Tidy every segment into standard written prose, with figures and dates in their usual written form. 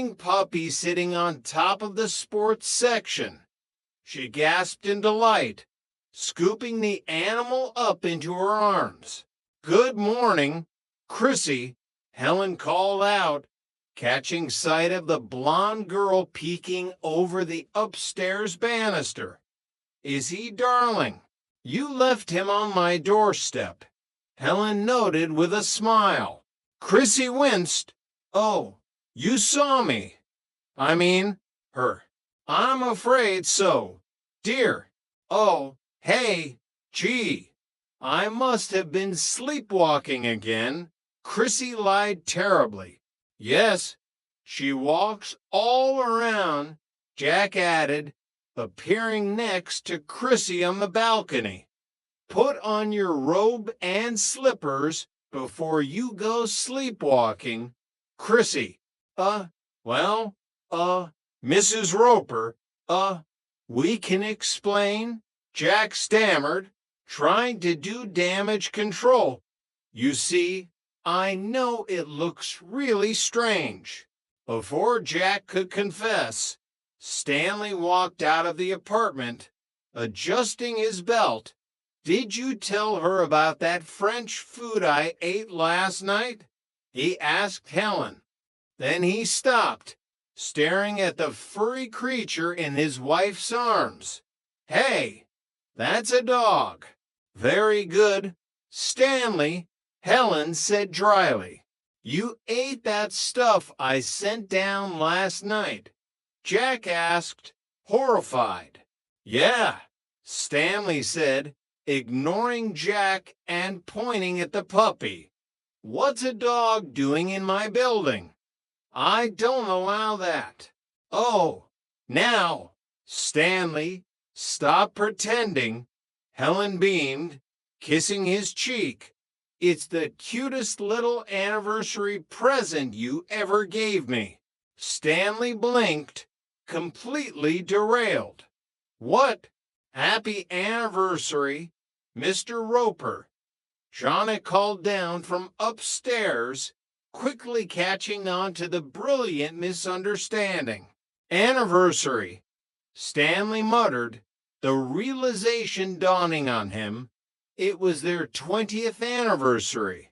puppy sitting on top of the sports section. She gasped in delight, scooping the animal up into her arms. "Good morning, Chrissy," Helen called out, catching sight of the blonde girl peeking over the upstairs banister. "Is he darling? You left him on my doorstep," Helen noted with a smile. Chrissy winced. "Oh, you saw me. I mean, her. I'm afraid so. Dear. Oh, hey, gee. I must have been sleepwalking again." Chrissy lied terribly. "Yes, she walks all around," Jack added, appearing next to Chrissy on the balcony. "Put on your robe and slippers before you go sleepwalking." Chrissy, well, Mrs. Roper, we can explain," Jack stammered, trying to do damage control. "You see, I know it looks really strange." Before Jack could confess, Stanley walked out of the apartment, adjusting his belt. "Did you tell her about that French food I ate last night?" he asked Helen. Then he stopped, staring at the furry creature in his wife's arms. "Hey, that's a dog." "Very good, Stanley," Helen said dryly. "You ate that stuff I sent down last night?" Jack asked, horrified. "Yeah," Stanley said, ignoring Jack and pointing at the puppy. "What's a dog doing in my building? I don't allow that." "Oh, now, Stanley, stop pretending," Helen beamed, kissing his cheek. "It's the cutest little anniversary present you ever gave me." Stanley blinked, completely derailed. "What? Happy anniversary, Mr. Roper," Janet called down from upstairs, quickly catching on to the brilliant misunderstanding. "Anniversary," Stanley muttered, the realization dawning on him. It was their 20th anniversary,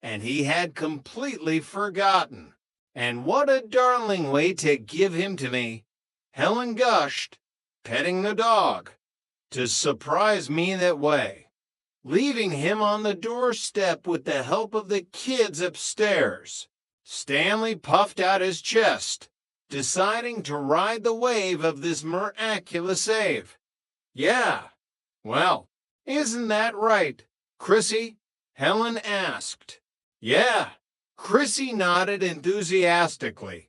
and he had completely forgotten. "And what a darling way to give him to me," Helen gushed, petting the dog. "To surprise me that way, leaving him on the doorstep with the help of the kids upstairs." Stanley puffed out his chest, deciding to ride the wave of this miraculous save. "Yeah, well, isn't that right, Chrissy?" Helen asked. "Yeah," Chrissy nodded enthusiastically.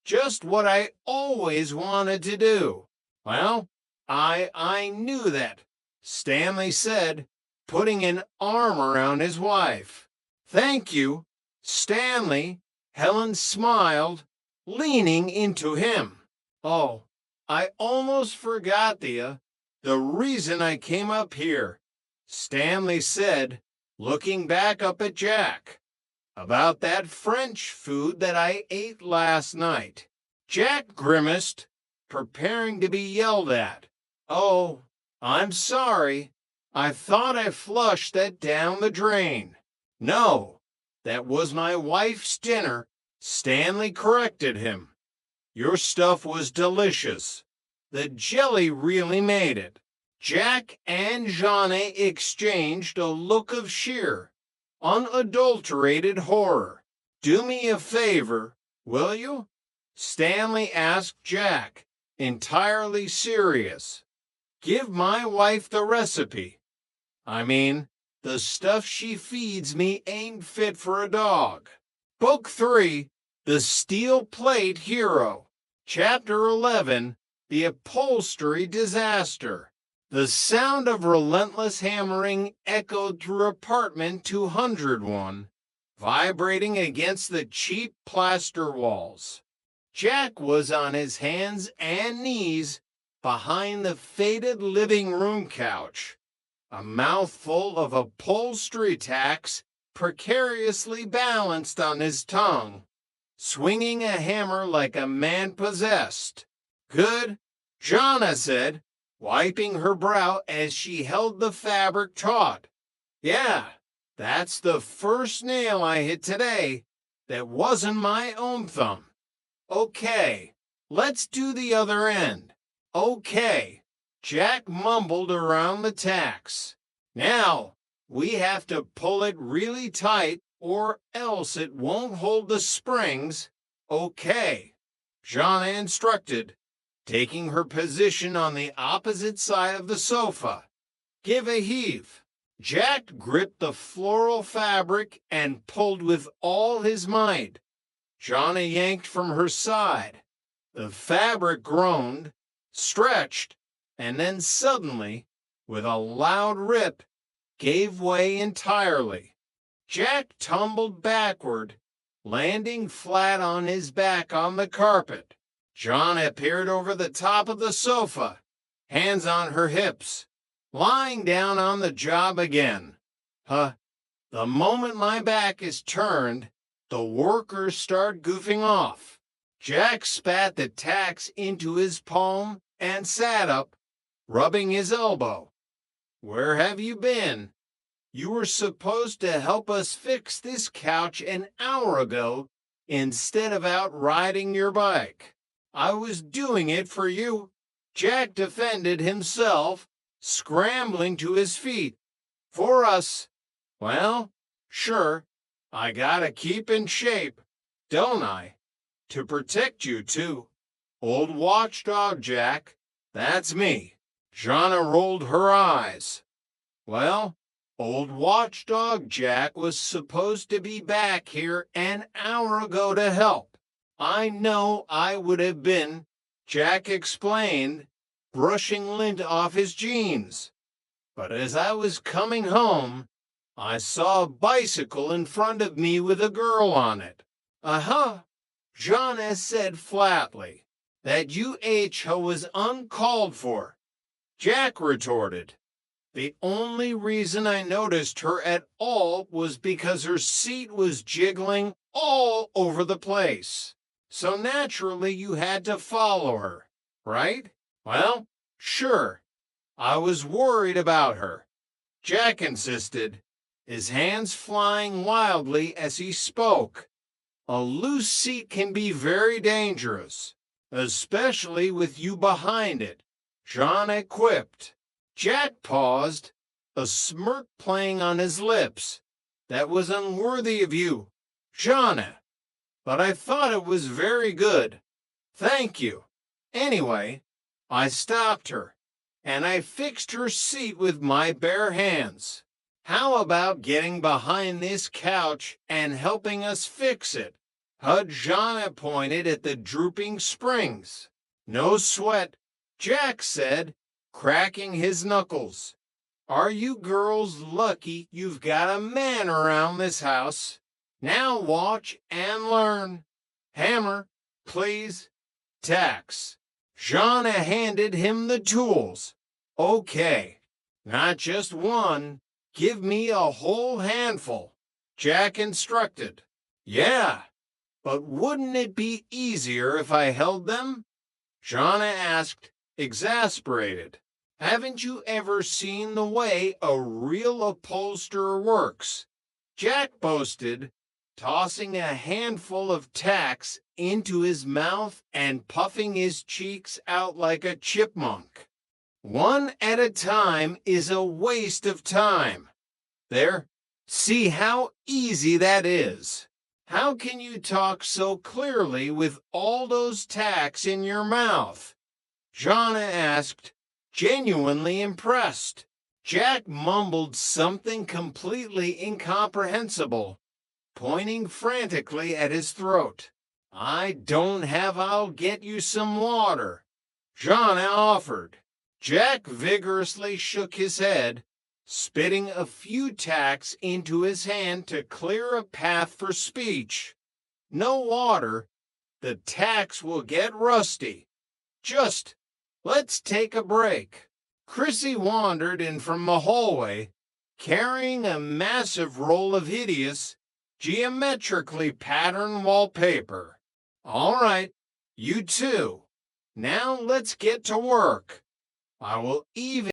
"Just what I always wanted to do." "Well, I knew that," Stanley said, putting an arm around his wife. "Thank you, Stanley," Helen smiled, leaning into him. "Oh, I almost forgot the reason I came up here," Stanley said, looking back up at Jack. "About that French food that I ate last night." Jack grimaced, preparing to be yelled at. "Oh, I'm sorry. I thought I flushed that down the drain." "No, that was my wife's dinner," Stanley corrected him. "Your stuff was delicious. The jelly really made it." Jack and Jeanne exchanged a look of sheer, unadulterated horror. "Do me a favor, will you?" Stanley asked Jack, entirely serious. "Give my wife the recipe. I mean, the stuff she feeds me ain't fit for a dog." Book 3, The Steel Plate Hero. Chapter 11, The Upholstery Disaster. The sound of relentless hammering echoed through apartment 201, vibrating against the cheap plaster walls. Jack was on his hands and knees behind the faded living room couch, a mouthful of upholstery tacks precariously balanced on his tongue. swinging a hammer like a man possessed. Good, Jonna said, wiping her brow as she held the fabric taut. Yeah, that's the first nail I hit today that wasn't my own thumb. Okay, let's do the other end. Okay, Jack mumbled around the tacks. Now, we have to pull it really tight or else it won't hold the springs. Okay, Jonna instructed, taking her position on the opposite side of the sofa. Give a heave. Jack gripped the floral fabric and pulled with all his might. Jonna yanked from her side. The fabric groaned, stretched, and then suddenly, with a loud rip, gave way entirely. Jack tumbled backward, landing flat on his back on the carpet. Jonna peered over the top of the sofa, hands on her hips, lying down on the job again. The moment my back is turned, the workers start goofing off. Jack spat the tacks into his palm and sat up, rubbing his elbow. Where have you been? You were supposed to help us fix this couch an hour ago instead of out riding your bike. I was doing it for you. Jack defended himself, scrambling to his feet. For us. Well, sure, I gotta keep in shape, don't I? To protect you, too. Old watchdog Jack, that's me. Jonna rolled her eyes. Well, old watchdog Jack was supposed to be back here an hour ago to help. I know I would have been, Jack explained, brushing lint off his jeans. But as I was coming home, I saw a bicycle in front of me with a girl on it. Jonna said flatly. That UH was uncalled for. Jack retorted. The only reason I noticed her at all was because her seat was jiggling all over the place. So naturally you had to follow her, right? Well, sure. I was worried about her, Jack insisted, his hands flying wildly as he spoke. A loose seat can be very dangerous, especially with you behind it, Jonna quipped. Jack paused, a smirk playing on his lips. That was unworthy of you, Jonna, but I thought it was very good. Thank you. Anyway, I stopped her, and I fixed her seat with my bare hands. How about getting behind this couch and helping us fix it? Jonna pointed at the drooping springs. No sweat, Jack said, cracking his knuckles. Are you girls lucky you've got a man around this house? Now watch and learn. Hammer, please. Tacks. Jonna handed him the tools. Okay, not just one. Give me a whole handful, Jack instructed. Yeah, but wouldn't it be easier if I held them? Jonna asked, exasperated. Haven't you ever seen the way a real upholsterer works? Jack boasted, tossing a handful of tacks into his mouth and puffing his cheeks out like a chipmunk. One at a time is a waste of time. There, see how easy that is. How can you talk so clearly with all those tacks in your mouth? Jonna asked, genuinely impressed. Jack mumbled something completely incomprehensible, pointing frantically at his throat. I don't have, I'll get you some water, Jonna offered. Jack vigorously shook his head, spitting a few tacks into his hand to clear a path for speech. No water, the tacks will get rusty. Just, let's take a break. Chrissy wandered in from the hallway, carrying a massive roll of hideous, geometrically patterned wallpaper. All right, you too. Now let's get to work. I will even